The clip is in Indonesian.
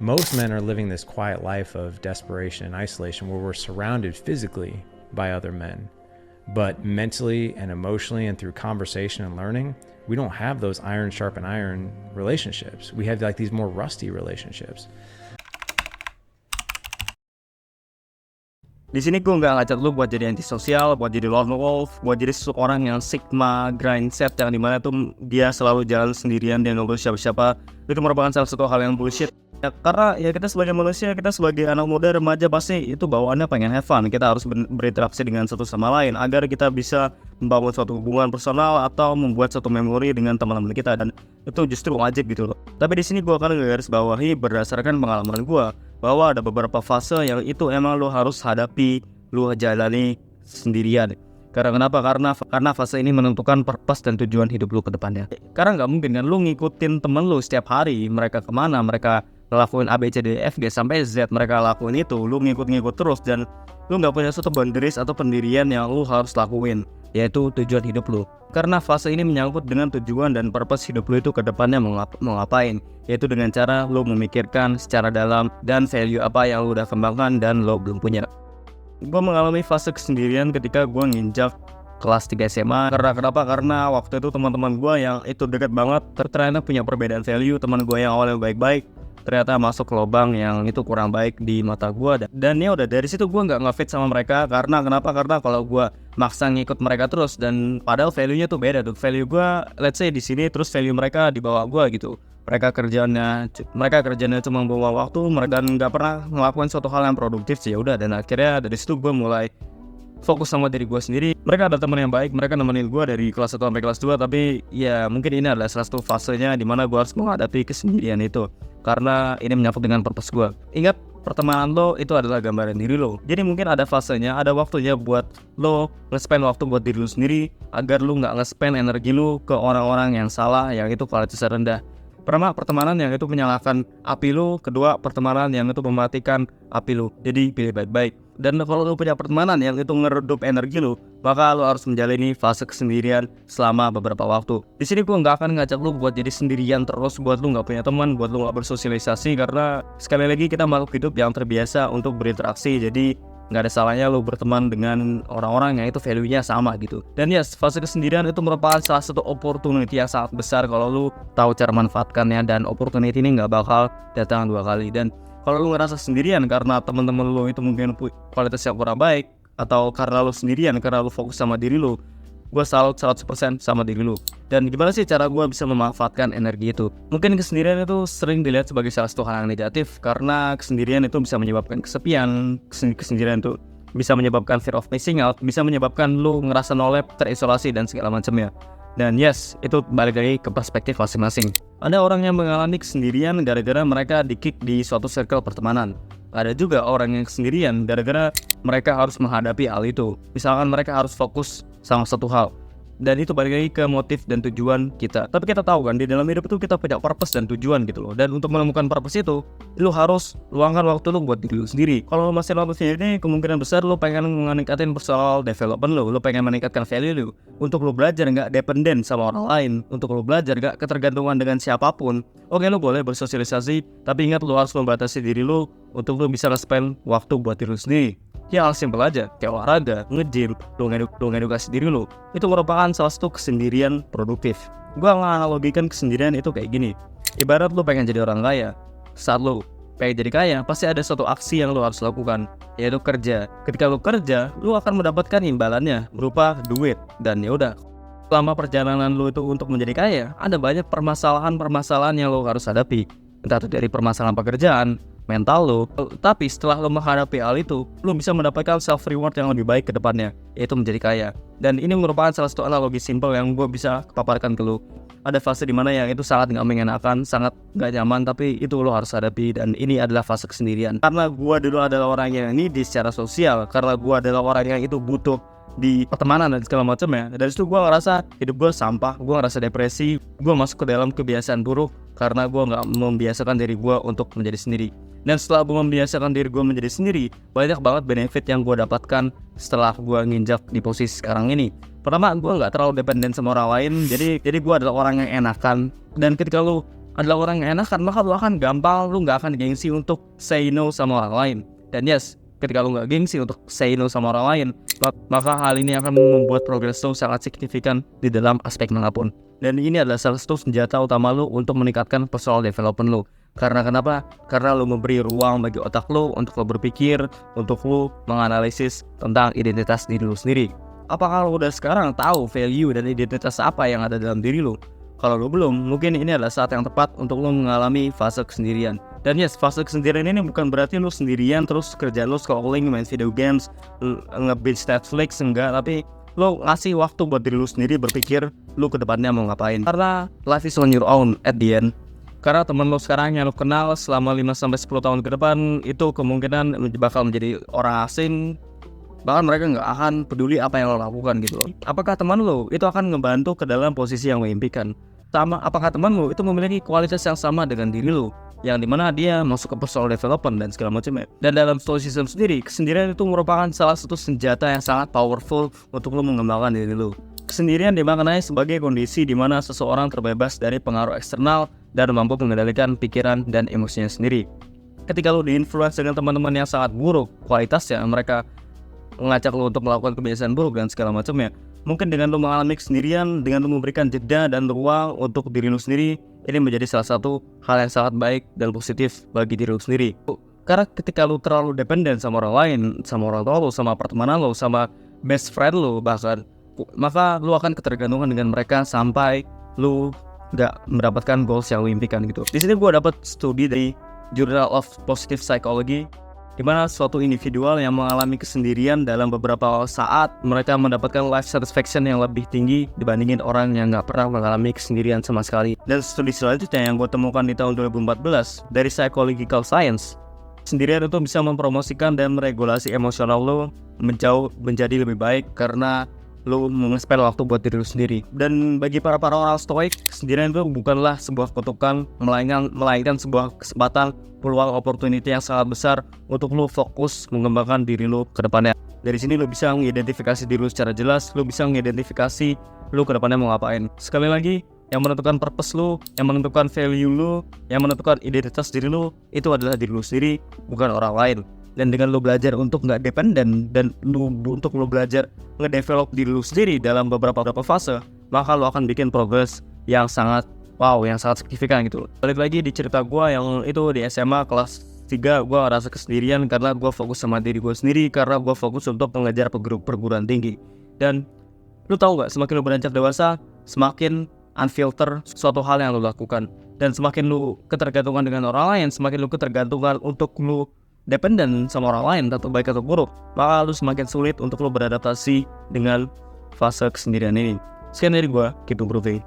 Most men are living this quiet life of desperation and isolation where we're surrounded physically by other men, but mentally and emotionally and through conversation and learning, we don't have those iron sharpen iron relationships. We have like these more rusty relationships. Di sini gue nggak ngajak lu buat jadi antisosial, buat jadi lone wolf, buat jadi seseorang yang sigma grind set yang dimana tuh dia selalu jalan sendirian, dia nggak siapa-siapa. Itu merupakan salah satu hal yang bullshit. Ya, karena ya kita sebagai manusia, kita sebagai anak muda remaja pasti itu bawaannya pengen have fun. Kita harus berinteraksi dengan satu sama lain agar kita bisa membangun suatu hubungan personal atau membuat suatu memori dengan teman-teman kita, dan itu justru wajib gitu loh. Tapi di sini gue akan garis bawahi berdasarkan pengalaman gue bahwa ada beberapa fase yang itu emang lo harus hadapi, lo jalani sendirian. Karena kenapa? Karena fase ini menentukan purpose dan tujuan hidup lo ke depannya. Karena nggak mungkin kan lo ngikutin temen lo setiap hari, mereka kemana, mereka ngelakuin A, B, C, D, F, G sampai Z, mereka lakuin itu, lo ngikut-ngikut terus dan lo nggak punya suatu boundaries atau pendirian yang lo harus lakuin, yaitu tujuan hidup lo. Karena fase ini menyangkut dengan tujuan dan purpose hidup lo itu ke depannya mau ngapain, yaitu dengan cara lo memikirkan secara dalam dan value apa yang lo udah kembangkan dan lo belum punya. Gue mengalami fase kesendirian ketika gue nginjak kelas 3 SMA. Karena waktu itu teman-teman gue yang itu dekat banget ternyata punya perbedaan value. Teman gue yang awalnya baik-baik ternyata masuk ke lubang yang itu kurang baik di mata gue, dan ya udah dari situ gue nggak ngefit sama mereka. Karena kalau gue maksa ngikut mereka terus, dan padahal value-nya tuh beda tuh. Value gue let's say di sini, terus value mereka di bawah gue gitu. Mereka kerjanya cuma buang waktu dan nggak pernah ngelakuin suatu hal yang produktif sih. Ya udah, dan akhirnya dari situ gue mulai fokus sama diri gue sendiri. Mereka ada teman yang baik, mereka nemenin gue dari kelas 1 sampai kelas 2. Tapi ya mungkin ini adalah salah satu fasenya dimana gue harus menghadapi kesendirian itu, karena ini menyangkut dengan purpose gue. Ingat, pertemanan lo itu adalah gambaran diri lo. Jadi mungkin ada fasenya, ada waktunya buat lo nge-spend waktu buat diri lo sendiri, agar lo gak nge-spend energi lo ke orang-orang yang salah, yang itu kualitasnya rendah. Pertama, pertemanan yang itu menyalakan api lo. Kedua, pertemanan yang itu mematikan api lo. Jadi pilih baik-baik. Dan kalau lo punya pertemanan yang itu ngeredup energi lo, maka lo harus menjalani fase kesendirian selama beberapa waktu. Di sini gue nggak akan ngajak lo buat jadi sendirian terus, buat lo nggak punya teman, buat lo nggak bersosialisasi. Karena sekali lagi kita makhluk hidup yang terbiasa untuk berinteraksi. Jadi nggak ada salahnya lo berteman dengan orang-orang yang itu value-nya sama gitu. Dan ya, fase kesendirian itu merupakan salah satu opportunity yang sangat besar kalau lo tahu cara manfaatkannya, dan opportunity ini nggak bakal datang 2 kali. Dan kalau lo ngerasa sendirian karena teman-teman lo itu mungkin kualitas yang kurang baik, atau karena lo sendirian karena lo fokus sama diri lo, gue salut 100% sama diri lo. Dan gimana sih cara gue bisa memanfaatkan energi itu? Mungkin kesendirian itu sering dilihat sebagai salah satu hal yang negatif, karena kesendirian itu bisa menyebabkan kesepian. Kesendirian itu bisa menyebabkan fear of missing out, bisa menyebabkan lo ngerasa nolep, terisolasi, dan segala macamnya. Dan yes, itu balik lagi ke perspektif masing-masing. Ada orang yang mengalami kesendirian gara-gara mereka di-kick di suatu circle pertemanan. Ada juga orang yang kesendirian gara-gara mereka harus menghadapi hal itu. Misalkan mereka harus fokus sama satu hal. Dan itu balik lagi ke motif dan tujuan kita. Tapi kita tahu kan, di dalam hidup itu kita punya purpose dan tujuan gitu loh. Dan untuk menemukan purpose itu, lu harus luangkan waktu lu buat diri lu sendiri. Kalau lu masih nonton ini, kemungkinan besar lu pengen meningkatin personal development lu pengen meningkatkan value lu. Untuk lu belajar gak dependen sama orang lain. Untuk lu belajar gak ketergantungan dengan siapapun. Oke, lu boleh bersosialisasi, tapi ingat lu harus membatasi diri lu untuk lu bisa spend waktu buat diri lu sendiri. Ya hal simpel aja, kayak olahraga, nge-gym, lu ngedukasi diri lu. Itu merupakan salah satu kesendirian produktif. Gua nganalogikan kesendirian itu kayak gini. Ibarat lu pengen jadi orang kaya. Saat lu pengen jadi kaya, pasti ada suatu aksi yang lu harus lakukan, yaitu kerja. Ketika lu kerja, lu akan mendapatkan imbalannya berupa duit. Dan ya udah, selama perjalanan lu itu untuk menjadi kaya, ada banyak permasalahan yang lu harus hadapi. Entah itu dari permasalahan pekerjaan, mental lo. Tapi setelah lo menghadapi hal itu, lo bisa mendapatkan self reward yang lebih baik ke depannya, yaitu menjadi kaya. Dan ini merupakan salah satu analogi simpel yang gue bisa paparkan ke lo. Ada fase dimana yang itu sangat gak mengenakan, sangat gak nyaman, tapi itu lo harus hadapi. Dan ini adalah fase kesendirian. Karena gue dulu adalah orang yang ini di secara sosial, karena gue adalah orang yang itu butuh di pertemanan dan segala macamnya. Dari situ gue ngerasa hidup gue sampah, gue ngerasa depresi, gue masuk ke dalam kebiasaan buruk karena gue gak membiasakan diri gue untuk menjadi sendiri. Dan setelah gue membiasakan diri gue menjadi sendiri, banyak banget benefit yang gue dapatkan setelah gue nginjak di posisi sekarang ini. Pertama, gue gak terlalu dependen sama orang lain, jadi gue adalah orang yang enakan. Dan ketika lu adalah orang yang enakan, maka lu akan gampang, lu nggak akan gengsi untuk say no sama orang lain. Dan yes, ketika lu nggak gengsi untuk say no sama orang lain, maka hal ini akan membuat progres lu sangat signifikan di dalam aspek manapun. Dan ini adalah salah satu senjata utama lu untuk meningkatkan personal development lu. Karena kenapa? Karena lu memberi ruang bagi otak lu untuk lu berpikir, untuk lu menganalisis tentang identitas diri lu sendiri. Apakah lu udah sekarang tahu value dan identitas apa yang ada dalam diri lu? Kalau lu belum, mungkin ini adalah saat yang tepat untuk lu mengalami fase kesendirian. Dan yes, fase kesendirian ini bukan berarti lu sendirian terus kerjaan lu scrolling, main video games, nge-binge Netflix, enggak. Tapi lu ngasih waktu buat diri lu sendiri berpikir lu ke depannya mau ngapain. Karena life is on your own at the end. Karena teman lo sekarang yang lo kenal selama 5-10 tahun ke depan itu kemungkinan bakal menjadi orang asing. Bahkan mereka nggak akan peduli apa yang lo lakukan gitu loh. Apakah teman lo itu akan ngebantu ke dalam posisi yang lo impikan? Sama, apakah teman lo itu memiliki kualitas yang sama dengan diri lo? Yang dimana dia masuk ke personal development dan segala macamnya. Dan dalam stoicism sendiri, kesendirian itu merupakan salah satu senjata yang sangat powerful untuk lo mengembangkan diri lo. Kesendirian dimaknai sebagai kondisi di mana seseorang terbebas dari pengaruh eksternal dan mampu mengendalikan pikiran dan emosinya sendiri. Ketika lo diinfluence dengan teman-teman yang sangat buruk kualitasnya, mereka mengajak lo untuk melakukan kebiasaan buruk dan segala macamnya. Mungkin dengan lo mengalami kesendirian, dengan lo memberikan jeda dan ruang untuk diri lo sendiri, ini menjadi salah satu hal yang sangat baik dan positif bagi diri lo sendiri. Karena ketika lo terlalu dependen sama orang lain, sama orang tua lo, sama pertemanan lo, sama best friend lo bahkan, maka lu akan ketergantungan dengan mereka sampai lu nggak mendapatkan goals yang lu impikan gitu. Di sini gue dapat studi dari Journal of Positive Psychology, di mana suatu individual yang mengalami kesendirian dalam beberapa saat mereka mendapatkan life satisfaction yang lebih tinggi dibandingin orang yang nggak pernah mengalami kesendirian sama sekali. Dan studi selanjutnya yang gue temukan di tahun 2014 dari Psychological Science, sendirian itu bisa mempromosikan dan meregulasi emosional lo menjadi lebih baik karena lu meng-spend waktu buat diri lu sendiri. Dan bagi para orang stoik, kesendirian itu bukanlah sebuah kutukan, melainkan sebuah kesempatan, peluang opportunity yang sangat besar untuk lu fokus mengembangkan diri lu ke depannya. Dari sini lu bisa mengidentifikasi diri lu secara jelas, lu bisa mengidentifikasi lu ke depannya mau ngapain. Sekali lagi, yang menentukan purpose lu, yang menentukan value lu, yang menentukan identitas diri lu, itu adalah diri lu sendiri, bukan orang lain. Dan dengan lo belajar untuk nggak dependen dan untuk lo belajar ngedevelop diri lo sendiri dalam beberapa fase, maka lo akan bikin progres yang sangat yang sangat signifikan gitu. Balik lagi di cerita gue yang itu di SMA kelas 3, gue ngerasa kesendirian karena gue fokus sama diri gue sendiri, karena gue fokus untuk mengejar perguruan tinggi. Dan lo tahu nggak, semakin lo beranjak dewasa, semakin unfilter suatu hal yang lo lakukan, dan semakin lo ketergantungan dengan orang lain, semakin lo ketergantungan untuk lo dependen sama orang lain, atau baik atau buruk, maka lu semakin sulit untuk lu beradaptasi dengan fase kesendirian ini. Sekian dari gue, keep improving.